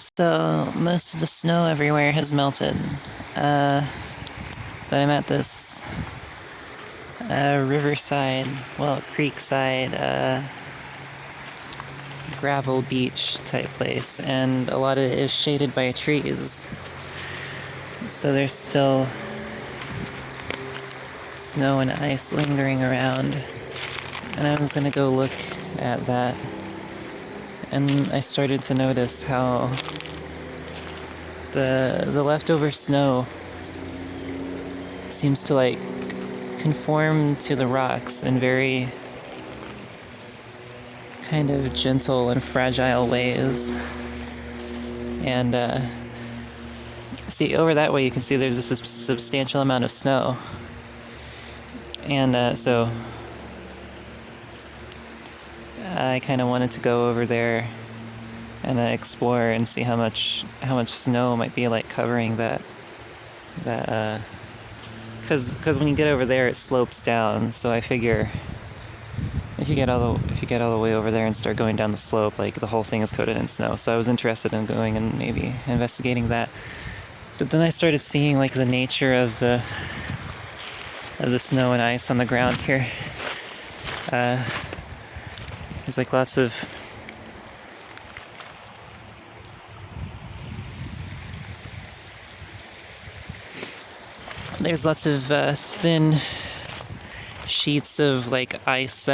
So most of the snow everywhere has melted. Uh, but I'm at this riverside, well, creekside, gravel beach type place, and a lot of it is shaded by trees. So there's still snow and ice lingering around. And I was gonna go look at that. And I started to notice how the leftover snow seems to like conform to the rocks in very kind of gentle and fragile ways. And see, over that way you can see there's a substantial amount of snow. And so I kind of wanted to go over there and explore and see how much snow might be like covering that because when you get over there it slopes down, so I figure if you get all the way over there and start going down the slope, like the whole thing is coated in snow. So I was interested in going and maybe investigating that. But then I started seeing like the nature of the snow and ice on the ground here. There's like lots of thin sheets of like ice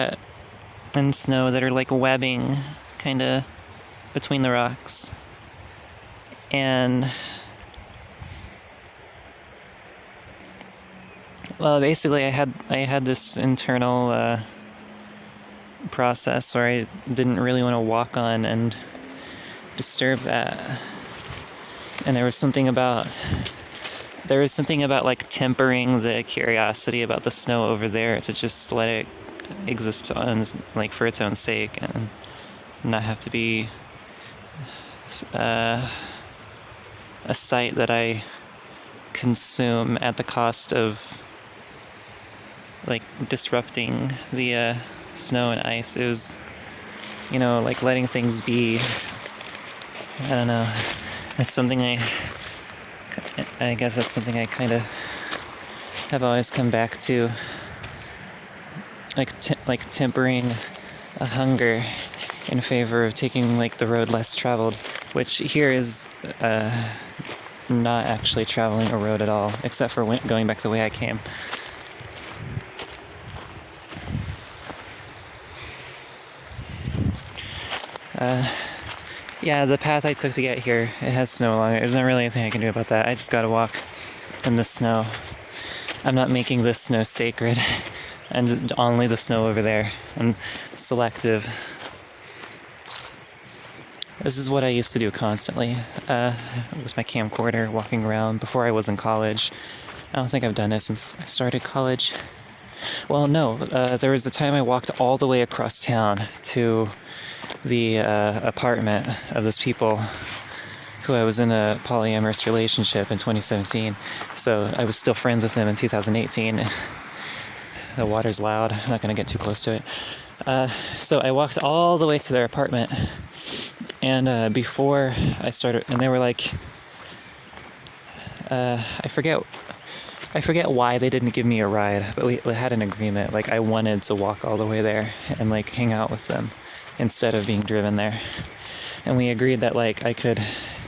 and snow that are like webbing kind of between the rocks. And well, basically I had this internal process where I didn't really want to walk on and disturb that. And there was something about like tempering the curiosity about the snow over there to just let it exist on like for its own sake and not have to be a sight that I consume at the cost of like disrupting the snow and ice. It was, like letting things be. I don't know. That's something I guess that's something I kind of have always come back to, like tempering a hunger in favor of taking like the road less traveled, which here is not actually traveling a road at all, except for going back the way I came. Yeah, the path I took to get here, it has snow along it. There's not really anything I can do about that. I just gotta walk in the snow. I'm not making this snow sacred, and only the snow over there. I'm selective. This is what I used to do constantly with my camcorder, walking around before I was in college. I don't think I've done it since I started college. Well, no, there was a time I walked all the way across town to the apartment of those people who I was in a polyamorous relationship in 2017. So I was still friends with them in 2018. The water's loud. I'm not going to get too close to it. So I walked all the way to their apartment. And before I started, and they were like, I forget why they didn't give me a ride, but we had an agreement. Like I wanted to walk all the way there and like hang out with them instead of being driven there. And we agreed that like I could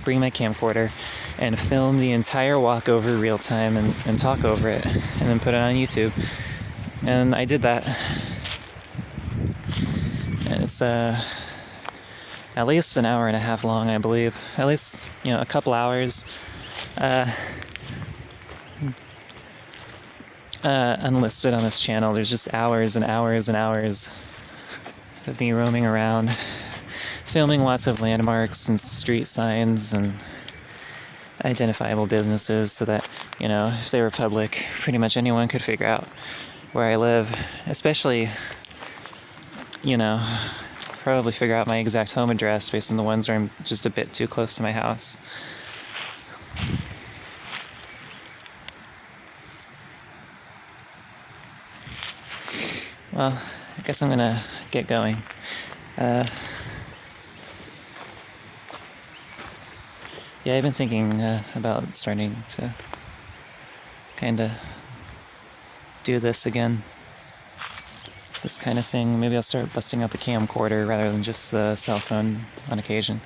bring my camcorder and film the entire walk over real time and talk over it and then put it on YouTube. And I did that. And it's at least an hour and a half long, I believe. At least, a couple hours. Unlisted on this channel. There's just hours and hours and hours of me roaming around, filming lots of landmarks and street signs and identifiable businesses so that, if they were public, pretty much anyone could figure out where I live. Especially, probably figure out my exact home address based on the ones where I'm just a bit too close to my house. Well, I guess I'm gonna get going. Yeah, I've been thinking about starting to kind of do this again. This kind of thing. Maybe I'll start busting out the camcorder rather than just the cell phone on occasion.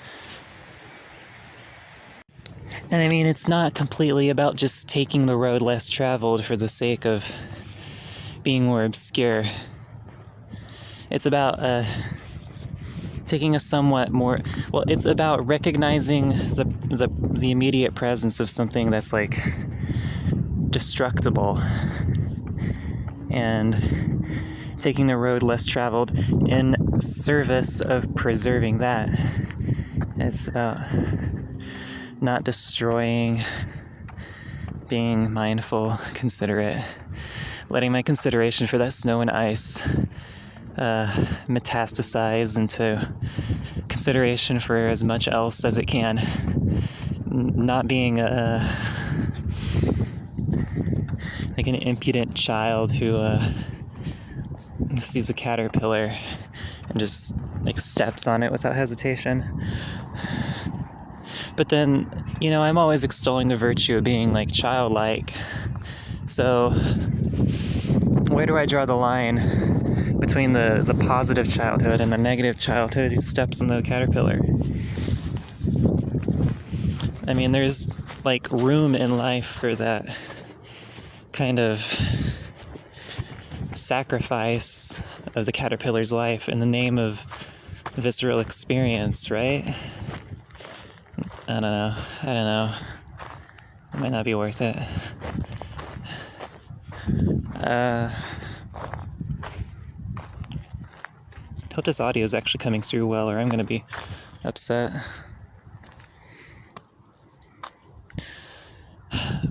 And I mean, it's not completely about just taking the road less traveled for the sake of being more obscure. It's about taking a somewhat more... Well, it's about recognizing the immediate presence of something that's like destructible and taking the road less traveled in service of preserving that. It's about not destroying, being mindful, considerate, letting my consideration for that snow and ice metastasize into consideration for as much else as it can. Not being like an impudent child who sees a caterpillar and just like steps on it without hesitation. But then, you know, I'm always extolling the virtue of being like childlike. So where do I draw the line between the positive childhood and the negative childhood who steps on the caterpillar? I mean, there's like room in life for that kind of sacrifice of the caterpillar's life in the name of visceral experience, right? I don't know. It might not be worth it. Hope this audio is actually coming through well, or I'm going to be upset.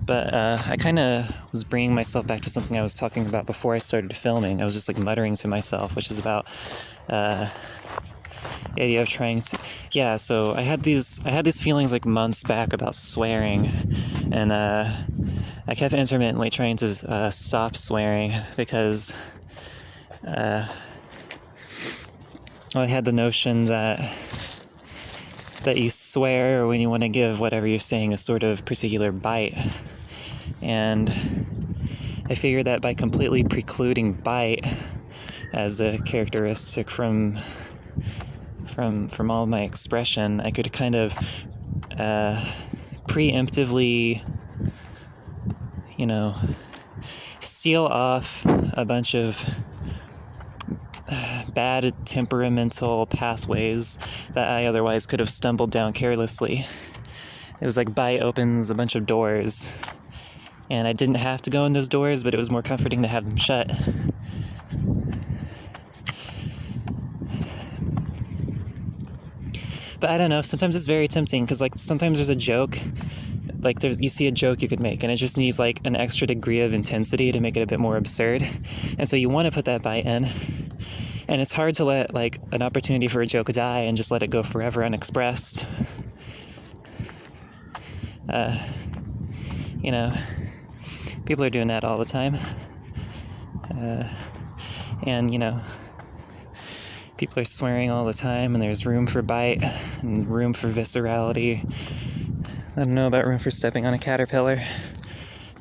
But I kind of was bringing myself back to something I was talking about before I started filming. I was just like muttering to myself, which is about the idea of trying to... Yeah, so I had these feelings like months back about swearing, and I kept intermittently trying to stop swearing because I had the notion that you swear when you want to give whatever you're saying a sort of particular bite. And I figured that by completely precluding bite as a characteristic from all my expression, I could kind of preemptively, you know, seal off a bunch of bad temperamental pathways that I otherwise could have stumbled down carelessly. It was like bite opens a bunch of doors, and I didn't have to go in those doors, but it was more comforting to have them shut. But I don't know, sometimes it's very tempting, because like sometimes there's a joke, like you see a joke you could make, and it just needs like an extra degree of intensity to make it a bit more absurd, and so you want to put that bite in, and it's hard to let like an opportunity for a joke die and just let it go forever unexpressed. You know, people are doing that all the time, and you know, people are swearing all the time, and there's room for bite and room for viscerality. I don't know about room for stepping on a caterpillar,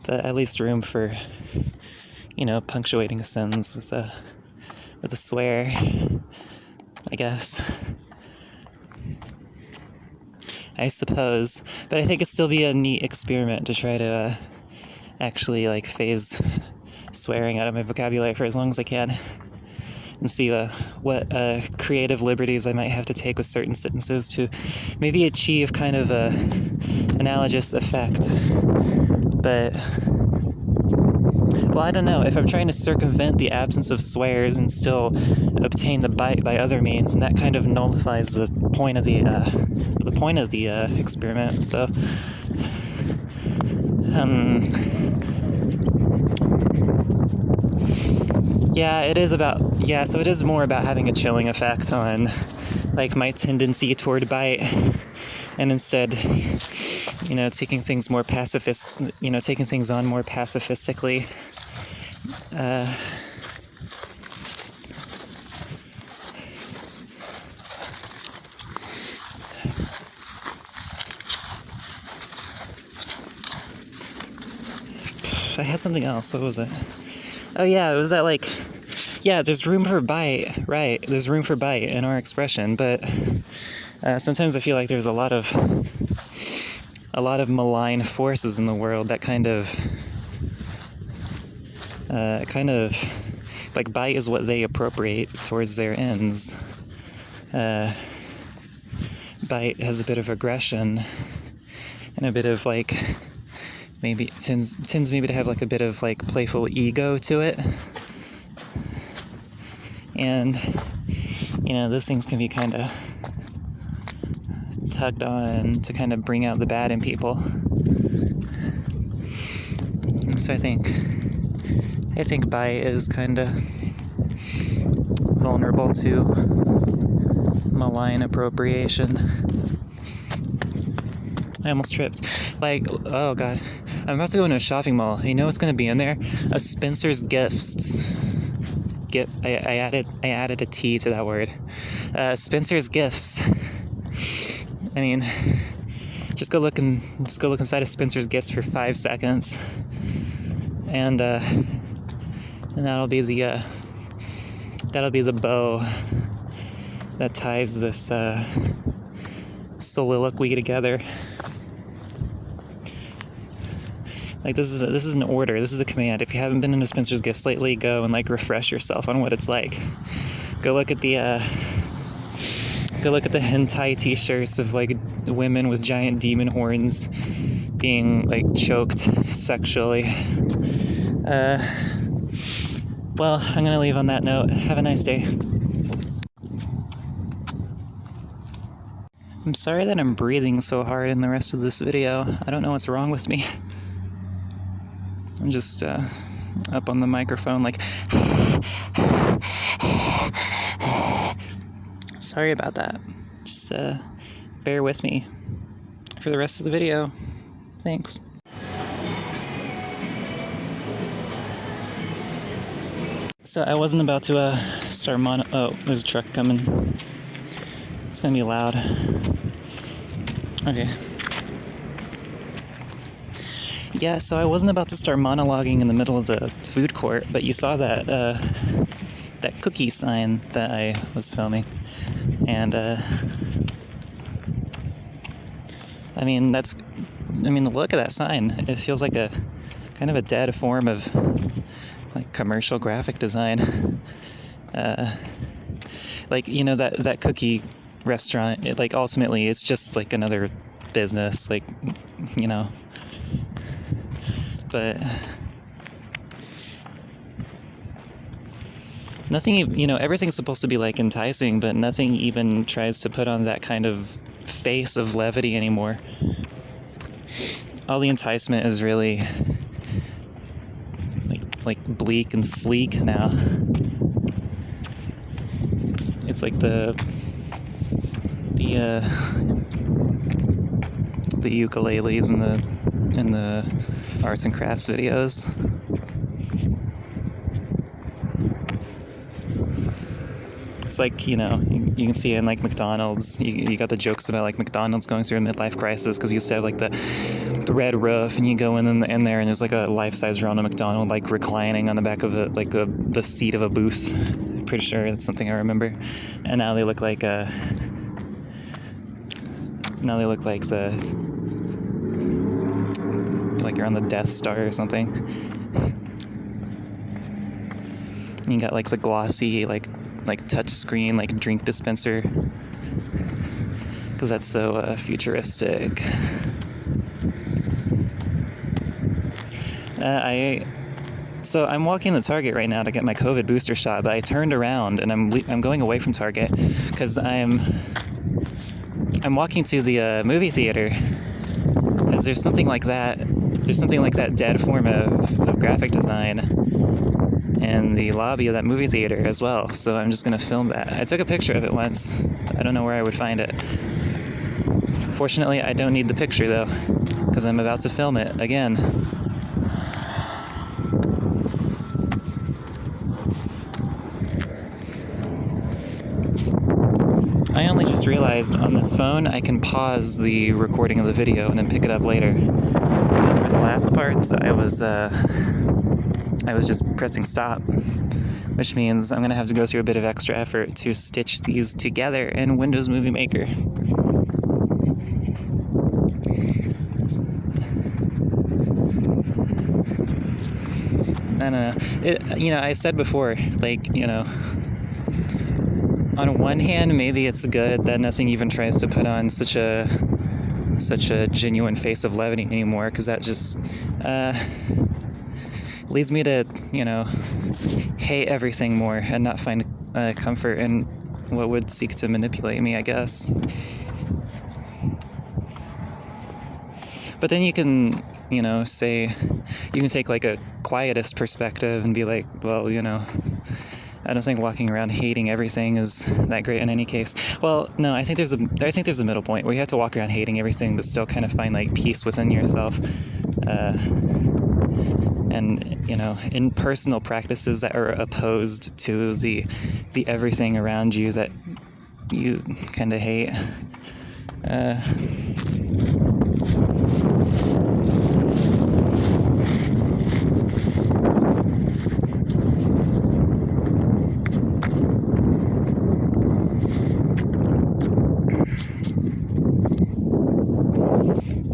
but at least room for, you know, punctuating a sentence with a swear, I guess. I suppose, but I think it'd still be a neat experiment to try to actually like phase swearing out of my vocabulary for as long as I can, and see what creative liberties I might have to take with certain sentences to maybe achieve kind of a analogous effect. But, well, I don't know, if I'm trying to circumvent the absence of swears and still obtain the bite by other means, and that kind of nullifies the point of the experiment. So, yeah, it is more about having a chilling effect on like my tendency toward bite, and instead, you know, taking things on more pacifistically. I had something else. What was it? Oh yeah, it was that like, yeah, there's room for bite, right? There's room for bite in our expression, but sometimes I feel like there's a lot of malign forces in the world that kind of like bite is what they appropriate towards their ends. Bite has a bit of aggression and a bit of like, maybe tends maybe to have like a bit of like playful ego to it. And those things can be kind of tugged on to kind of bring out the bad in people. And so I think bite is kind of vulnerable to malign appropriation. I almost tripped. Like, oh god. I'm about to go into a shopping mall. You know what's going to be in there? A Spencer's Gifts. I added a T to that word. Spencer's Gifts. I mean, just go look inside of Spencer's Gifts for 5 seconds. And that'll be the bow that ties this soliloquy together. Like this is an order. This is a command. If you haven't been into Spencer's Gifts lately, go and like refresh yourself on what it's like. Go look at the hentai t-shirts of like women with giant demon horns being like choked sexually. Well, I'm gonna leave on that note. Have a nice day. I'm sorry that I'm breathing so hard in the rest of this video. I don't know what's wrong with me. I'm just up on the microphone like sorry about that. Just bear with me for the rest of the video. Thanks. So I wasn't about to start oh, there's a truck coming. It's gonna be loud. Okay. Yeah, so I wasn't about to start monologuing in the middle of the food court, but you saw that that cookie sign that I was filming. And I mean the look of that sign, it feels like a kind of a dead form of like commercial graphic design. Like, that cookie restaurant, it, like, ultimately it's just like another business, like, but nothing, everything's supposed to be like enticing, but nothing even tries to put on that kind of face of levity anymore. All the enticement is really like bleak and sleek now. It's like the ukuleles in the arts and crafts videos. It's like, you can see it in like McDonald's. You got the jokes about like McDonald's going through a midlife crisis because you used to have like the red roof, and you go in there and there's like a life-size Ronald McDonald like reclining on the back of the seat of a booth. I'm pretty sure that's something I remember. And now they look like the like you're on the Death Star or something. And you got like the glossy like touch screen like drink dispenser, because that's so futuristic. So I'm walking to Target right now to get my COVID booster shot, but I turned around and I'm going away from Target because I'm walking to the movie theater, because there's something like that dead form of graphic design in the lobby of that movie theater as well. So I'm just gonna film that. I took a picture of it once. I don't know where I would find it. Fortunately, I don't need the picture though, because I'm about to film it again. I only just realized on this phone I can pause the recording of the video and then pick it up later. For the last parts, I was just pressing stop, which means I'm gonna have to go through a bit of extra effort to stitch these together in Windows Movie Maker. I don't know. I said before, on one hand, maybe it's good that nothing even tries to put on such a genuine face of levity anymore, because that just leads me to, hate everything more and not find comfort in what would seek to manipulate me, I guess. But then you can, you can take like a quietist perspective and be like, well, I don't think walking around hating everything is that great in any case. Well, no, I think there's a middle point where you have to walk around hating everything but still kind of find like peace within yourself. And in personal practices that are opposed to the everything around you that you kind of hate.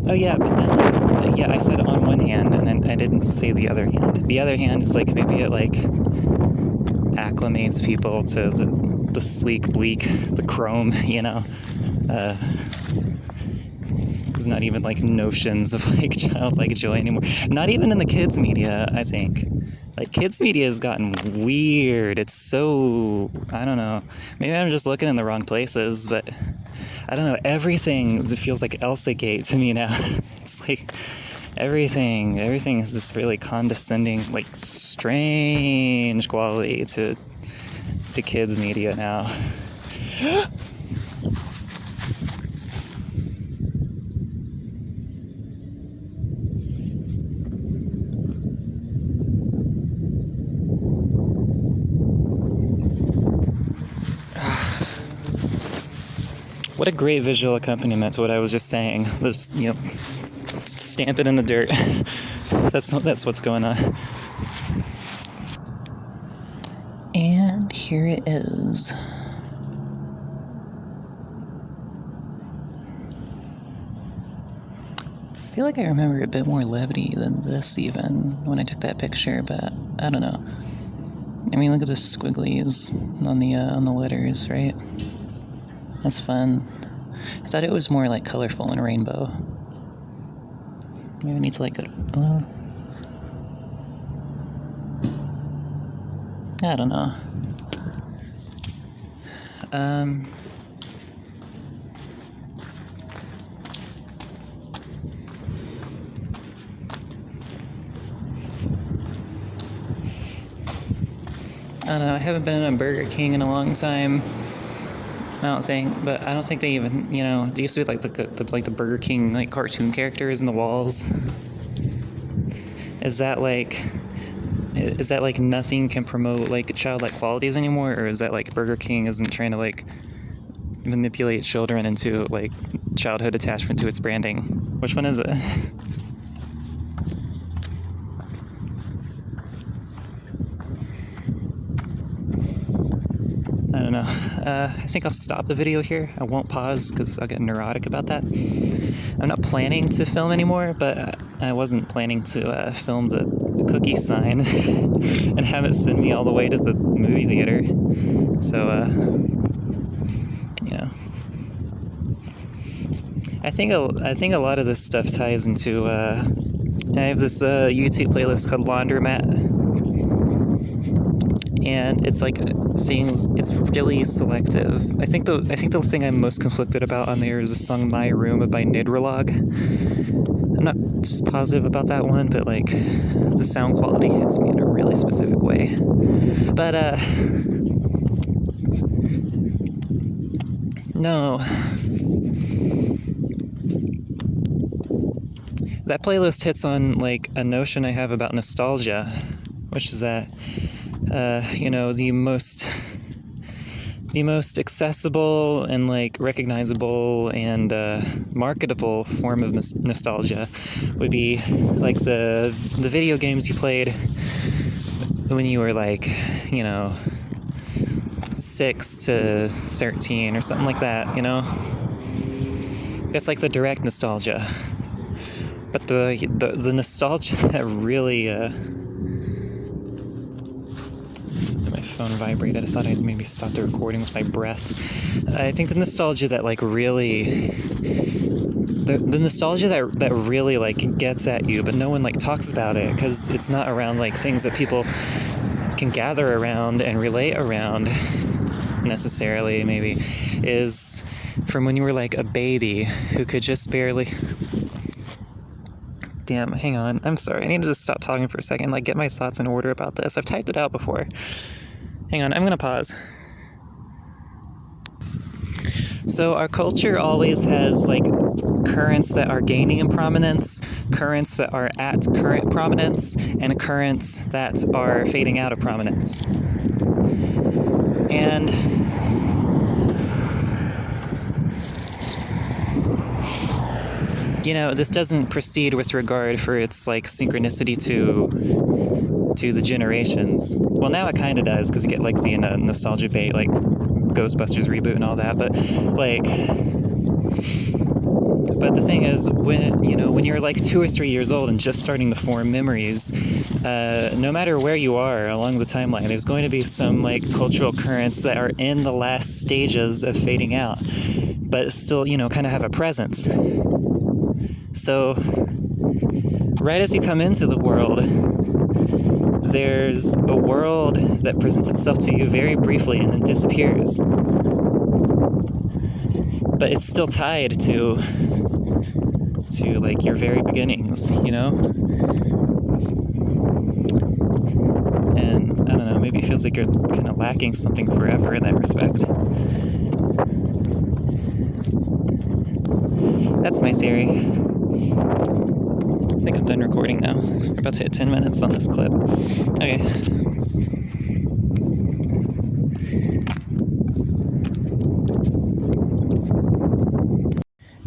Oh yeah, but then I said on one hand, and then I didn't say the other hand. The other hand is like maybe it like acclimates people to the sleek, bleak, the chrome, There's not even like notions of like childlike joy anymore. Not even in the kids media, I think. Like kids media has gotten weird. It's so, I don't know. Maybe I'm just looking in the wrong places, but I don't know. Everything feels like Elsa Gate to me now. It's like everything is this really condescending, like strange quality to kids media now. What a great visual accompaniment to what I was just saying. Just, stamp it in the dirt. That's what's going on. And here it is. I feel like I remember a bit more levity than this even when I took that picture, but I don't know. I mean, look at the squigglies on the letters, right? That's fun. I thought it was more like colorful and rainbow. Maybe I need to like it. I don't know. I don't know. I haven't been in a Burger King in a long time. I don't think they even, they used to be like the Burger King like cartoon characters in the walls. Is that like nothing can promote like childlike qualities anymore, or is that like Burger King isn't trying to like manipulate children into like childhood attachment to its branding? Which one is it? I don't know. I think I'll stop the video here. I won't pause because I'll get neurotic about that. I'm not planning to film anymore, but I wasn't planning to film the cookie sign and have it send me all the way to the movie theater. So, I think a lot of this stuff ties into. I have this YouTube playlist called Laundromat. And it's like things. It's really selective. I think the thing I'm most conflicted about on there is the song "My Room" by Nidrolog. I'm not just positive about that one, but like the sound quality hits me in a really specific way. But no, that playlist hits on like a notion I have about the the most accessible and like recognizable and marketable form of nostalgia would be like the video games you played when you were like, 6 to 13 or something like that, That's like the direct nostalgia. But the nostalgia that really my phone vibrated. I thought I'd maybe stop the recording with my breath. I think the nostalgia that like really the nostalgia that really like gets at you, but no one like talks about it because it's not around like things that people can gather around and relate around necessarily, maybe, is from when you were like a baby who could just barely... Damn, hang on. I'm sorry. I need to just stop talking for a second, like get my thoughts in order about this. I've typed it out before. Hang on, I'm gonna pause. So our culture always has like currents that are gaining in prominence, currents that are at current prominence, and currents that are fading out of prominence. And this doesn't proceed with regard for its like synchronicity to the generations. Well, now it kind of does because you get like the nostalgia bait, like Ghostbusters reboot and all that. But the thing is, when you're like 2 or 3 years old and just starting to form memories, no matter where you are along the timeline, there's going to be some like cultural currents that are in the last stages of fading out, but still, kind of have a presence. So, right as you come into the world, there's a world that presents itself to you very briefly and then disappears. But it's still tied to like your very beginnings, And I don't know, maybe it feels like you're kind of lacking something forever in that respect. That's my theory. I think I'm done recording now. We're about to hit 10 minutes on this clip. Okay.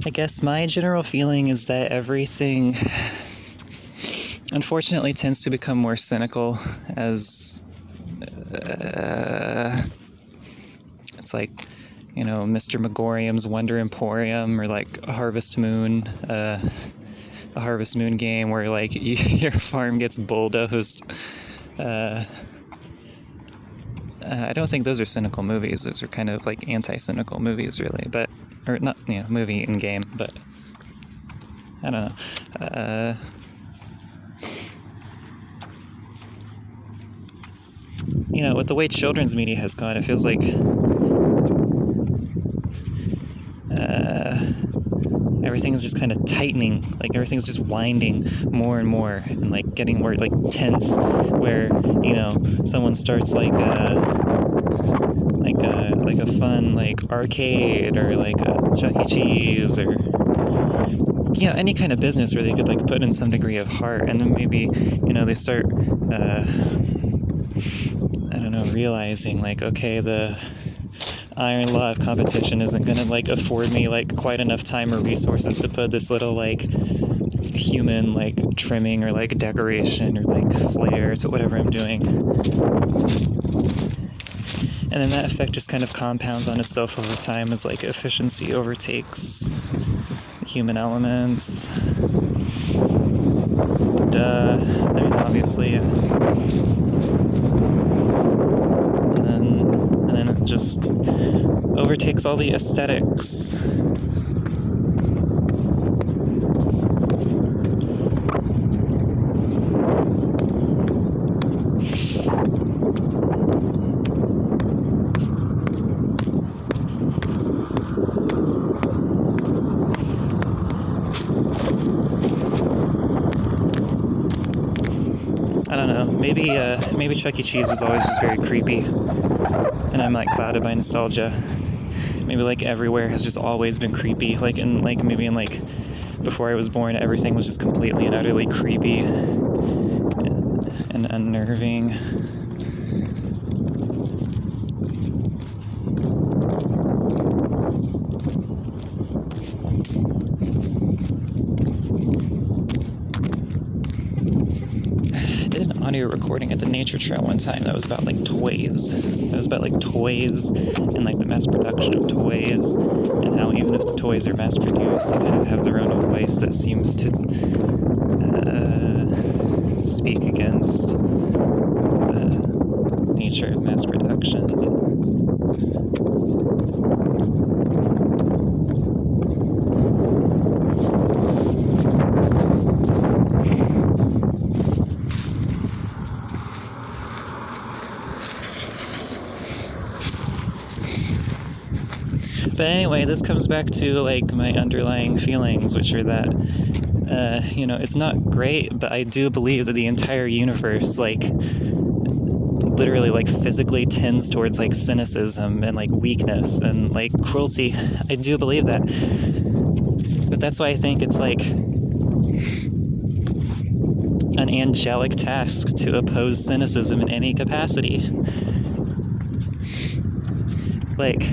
I guess my general feeling is that everything, unfortunately, tends to become more cynical as it's like, Mr. Megorium's Wonder Emporium, or like a Harvest Moon game where like your farm gets bulldozed. I don't think those are cynical movies. Those are kind of like anti-cynical movies, really. But, or not, movie and game, but I don't know. With the way children's media has gone, it feels like everything's just kind of tightening, like everything's just winding more and more, and like getting more like tense, where someone starts like a fun like arcade or like a Chuck E. Cheese or any kind of business where they could like put in some degree of heart, and then maybe they start realizing like, okay, the iron law of competition isn't going to like afford me like quite enough time or resources to put this little like human like trimming or like decoration or like flair to whatever I'm doing. And then that effect just kind of compounds on itself over time as like efficiency overtakes human elements. Obviously. And then it just overtakes all the aesthetics. I don't know, maybe Chuck E. Cheese was always just very creepy, and I'm like clouded by nostalgia. Maybe like everywhere has just always been creepy, maybe before I was born, everything was just completely and utterly creepy and unnerving. audio recording at the nature trail one time that was about like toys. It was about like toys and like the mass production of toys, and how even if the toys are mass produced, they kind of have their own voice that seems to speak against the nature of mass production. But anyway, this comes back to like my underlying feelings, which are that it's not great, but I do believe that the entire universe, like, literally, like, physically tends towards like cynicism and like weakness and like cruelty. I do believe that. But that's why I think it's like an angelic task to oppose cynicism in any capacity. Like,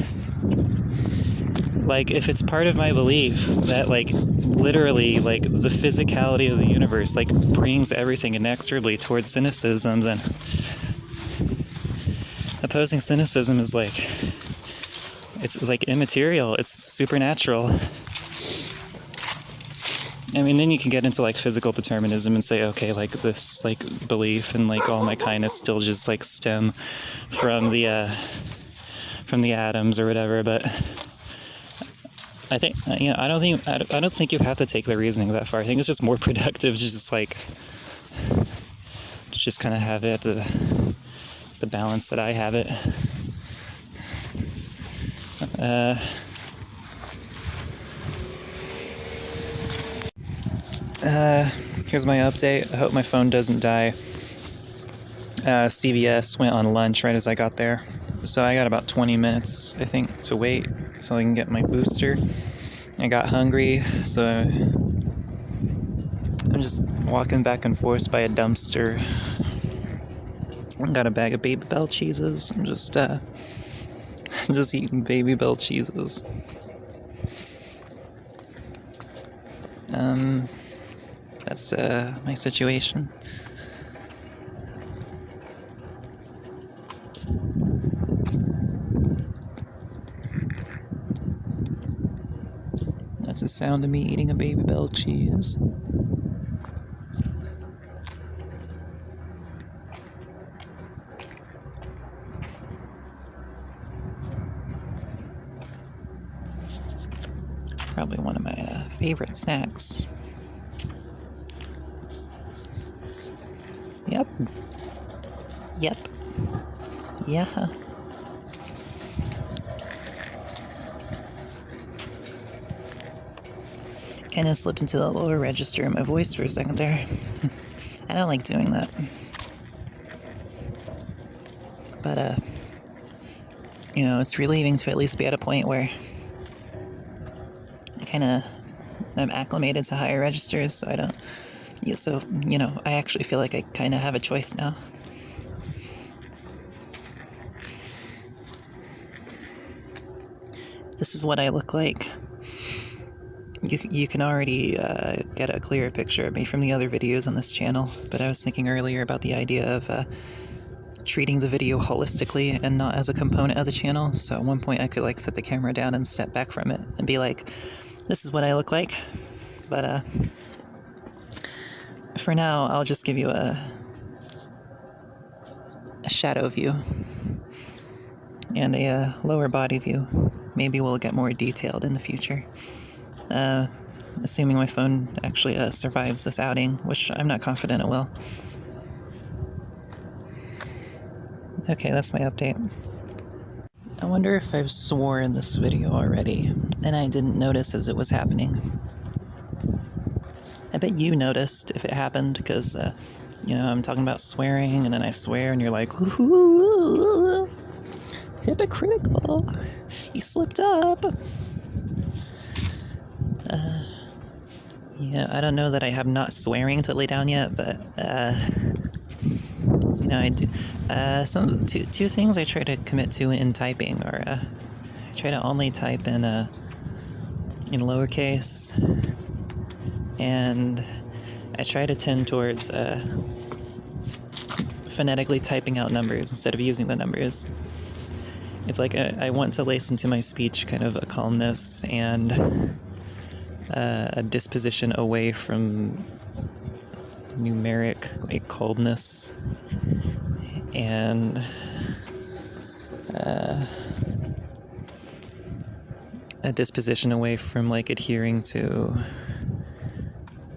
if it's part of my belief that, like, literally, like, the physicality of the universe, like, brings everything inexorably towards cynicism, then opposing cynicism is, like, it's, like, immaterial. It's supernatural. I mean, then you can get into, like, physical determinism and say, okay, like, this, like, belief and, like, all my kindness still just, like, stem from the atoms or whatever, but I think, I don't think you have to take the reasoning that far. I think it's just more productive to just like, to just kind of have it the balance that I have it. Here's my update. I hope my phone doesn't die. CVS went on lunch right as I got there. So I got about 20 minutes, I think, to wait so I can get my booster. I got hungry, so I'm just walking back and forth by a dumpster. I got a bag of Baby Bell cheeses. I'm just eating Baby Bell cheeses. That's my situation. That's the sound of me eating a Baby Bell cheese. Probably one of my favorite snacks. Yep. Yeah. Kind of slipped into the lower register of my voice for a second there. I don't like doing that. But, it's relieving to at least be at a point where I'm acclimated to higher registers, so I don't... I actually feel like I kind of have a choice now. This is what I look like. You can already get a clearer picture of me from the other videos on this channel, but I was thinking earlier about the idea of treating the video holistically and not as a component of the channel. So at one point I could like set the camera down and step back from it and be like, this is what I look like. But for now, I'll just give you a shadow view and a lower body view. Maybe we'll get more detailed in the future. Assuming my phone actually survives this outing, which I'm not confident it will. Okay, that's my update. I wonder if I've swore in this video already, and I didn't notice as it was happening. I bet you noticed if it happened, because, I'm talking about swearing, and then I swear, and you're like, ooh, hypocritical, you slipped up. I don't know that I have not swearing totally down yet, but, I do. Two things I try to commit to in typing are, I try to only type in lowercase, and I try to tend towards, phonetically typing out numbers instead of using the numbers. It's like I want to lace into my speech kind of a calmness and a disposition away from numeric like coldness and a disposition away from like adhering to,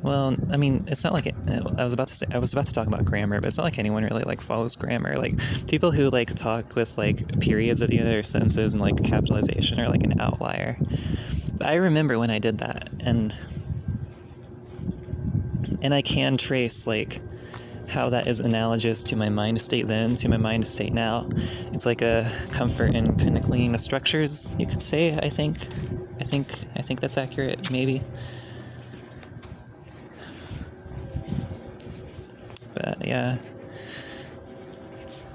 well, I mean, it's not like I was about to talk about grammar, but it's not like anyone really like follows grammar. Like people who like talk with like periods at the end of their sentences and like capitalization are like an outlier. But I remember when I did that, and I can trace like how that is analogous to my mind state then to my mind state now. It's like a comfort in kind of clinging to structures, you could say. I think that's accurate, maybe. But yeah.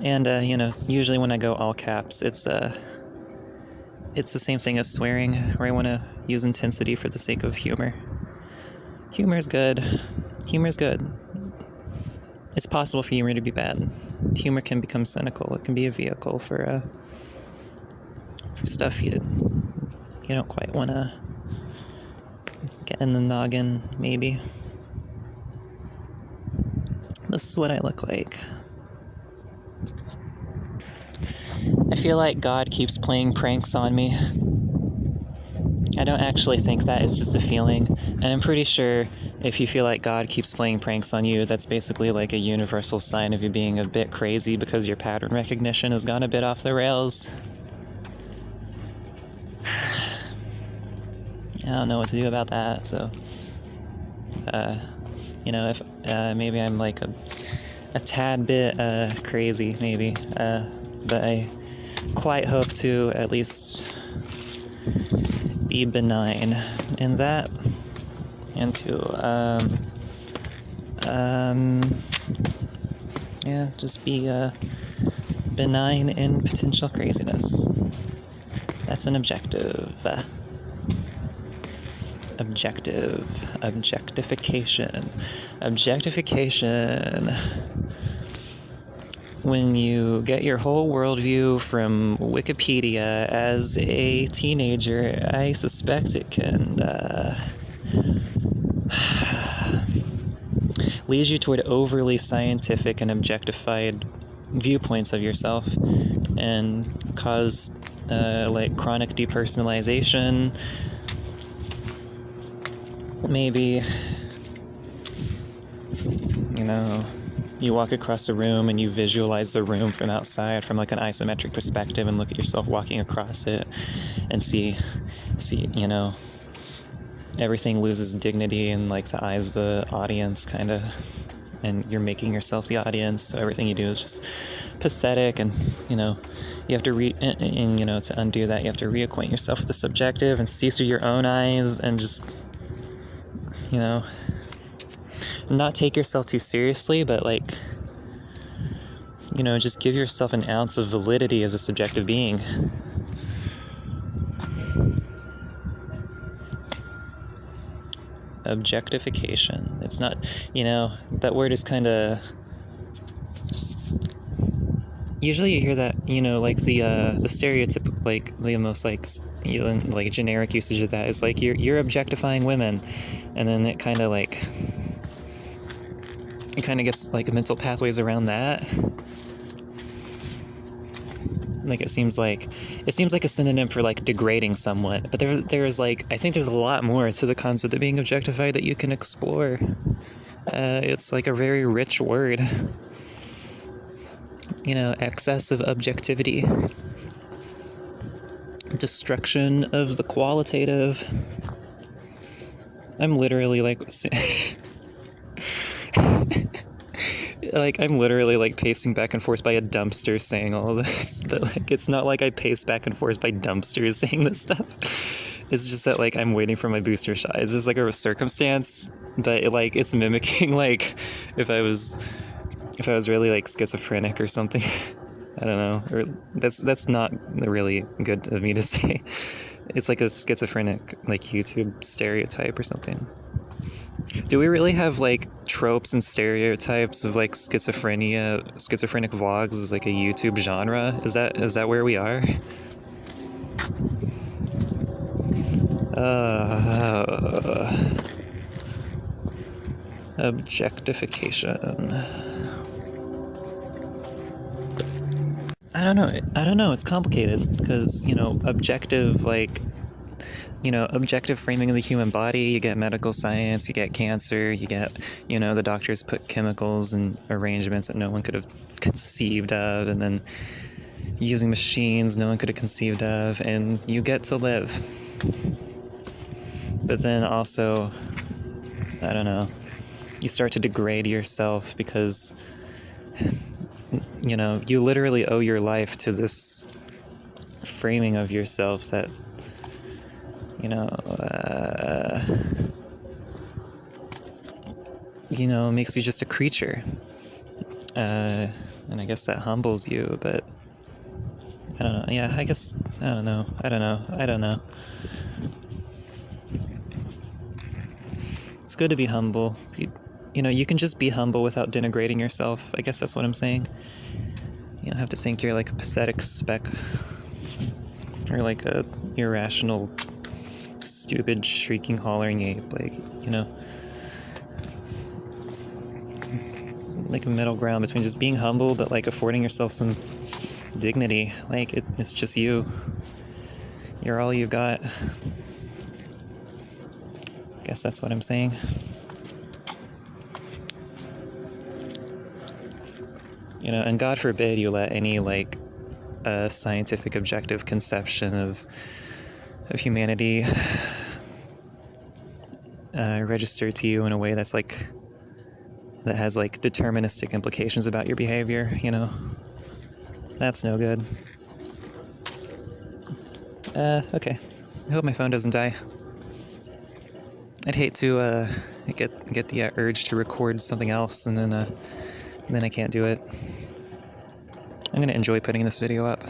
And usually when I go all caps, it's the same thing as swearing, where I want to use intensity for the sake of humor. Humor's good. It's possible for humor to be bad. Humor can become cynical. It can be a vehicle for stuff you don't quite want to get in the noggin, maybe. This is what I look like. I feel like God keeps playing pranks on me. I don't actually think that. It's just a feeling. And I'm pretty sure if you feel like God keeps playing pranks on you, that's basically like a universal sign of you being a bit crazy because your pattern recognition has gone a bit off the rails. I don't know what to do about that, so if maybe I'm like a tad bit crazy, maybe, but I quite hope to at least be benign in that, and to just be benign in potential craziness. That's an objective. Objectification. When you get your whole worldview from Wikipedia as a teenager, I suspect it can lead you toward overly scientific and objectified viewpoints of yourself and cause like chronic depersonalization. Maybe, you walk across a room and you visualize the room from outside from like an isometric perspective and look at yourself walking across it and see, everything loses dignity in like the eyes of the audience, kind of, and you're making yourself the audience, so everything you do is just pathetic, and you have to to undo that, you have to reacquaint yourself with the subjective and see through your own eyes and just not take yourself too seriously, but like, just give yourself an ounce of validity as a subjective being. Objectification. It's not, that word is kind of, usually you hear that, like the stereotypical, like the most like generic usage of that is like you're objectifying women, and then it kind of gets like mental pathways around that. Like it seems like a synonym for like degrading someone, but there is like, I think there's a lot more to the concept of being objectified that you can explore. It's like a very rich word. Excess of objectivity, destruction of the qualitative. I'm literally like I'm literally like pacing back and forth by a dumpster saying all of this, but like it's not like I pace back and forth by dumpsters saying this stuff. It's just that like I'm waiting for my booster shot. It's just like a circumstance, but it's mimicking like if I was really like schizophrenic or something. I don't know, or that's not really good of me to say. It's like a schizophrenic like YouTube stereotype or something. Do we really have like tropes and stereotypes of like schizophrenic vlogs as like a YouTube genre? Is that where we are? Uh, Objectification. I don't know. It's complicated because, objective framing of the human body, you get medical science, you get cancer, you get, the doctors put chemicals and arrangements that no one could have conceived of, and then using machines no one could have conceived of, and you get to live. But then also, I don't know, you start to degrade yourself because, you literally owe your life to this framing of yourself that, makes you just a creature. And I guess that humbles you, but I don't know. Yeah, I guess, I don't know. It's good to be humble. You can just be humble without denigrating yourself. I guess that's what I'm saying. You don't have to think you're like a pathetic speck or like a irrational, stupid, shrieking, hollering ape. Like a middle ground between just being humble but like affording yourself some dignity. Like it's just you. You're all you got. Guess that's what I'm saying. And God forbid you let any scientific objective conception of humanity register to you in a way that has deterministic implications about your behavior. That's no good. Okay. I hope my phone doesn't die. I'd hate to get the urge to record something else and then I can't do it. I'm gonna enjoy putting this video up.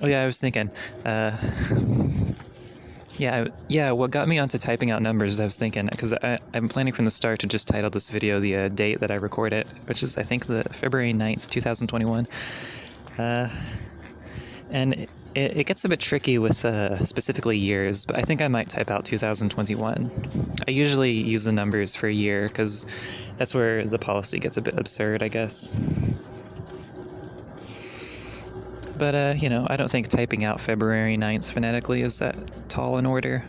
Oh yeah, I was thinking. What got me onto typing out numbers is I was thinking, because I'm planning from the start to just title this video the date that I record it, which is I think the February 9th, 2021. And it gets a bit tricky with specifically years, but I think I might type out 2021. I usually use the numbers for a year because that's where the policy gets a bit absurd, I guess. But, I don't think typing out February 9th phonetically is that tall an order.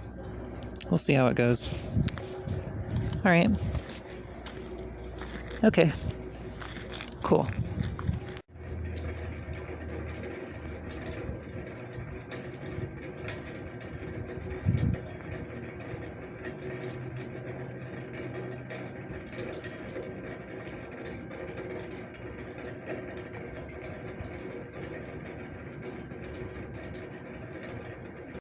We'll see how it goes. All right. Okay. Cool.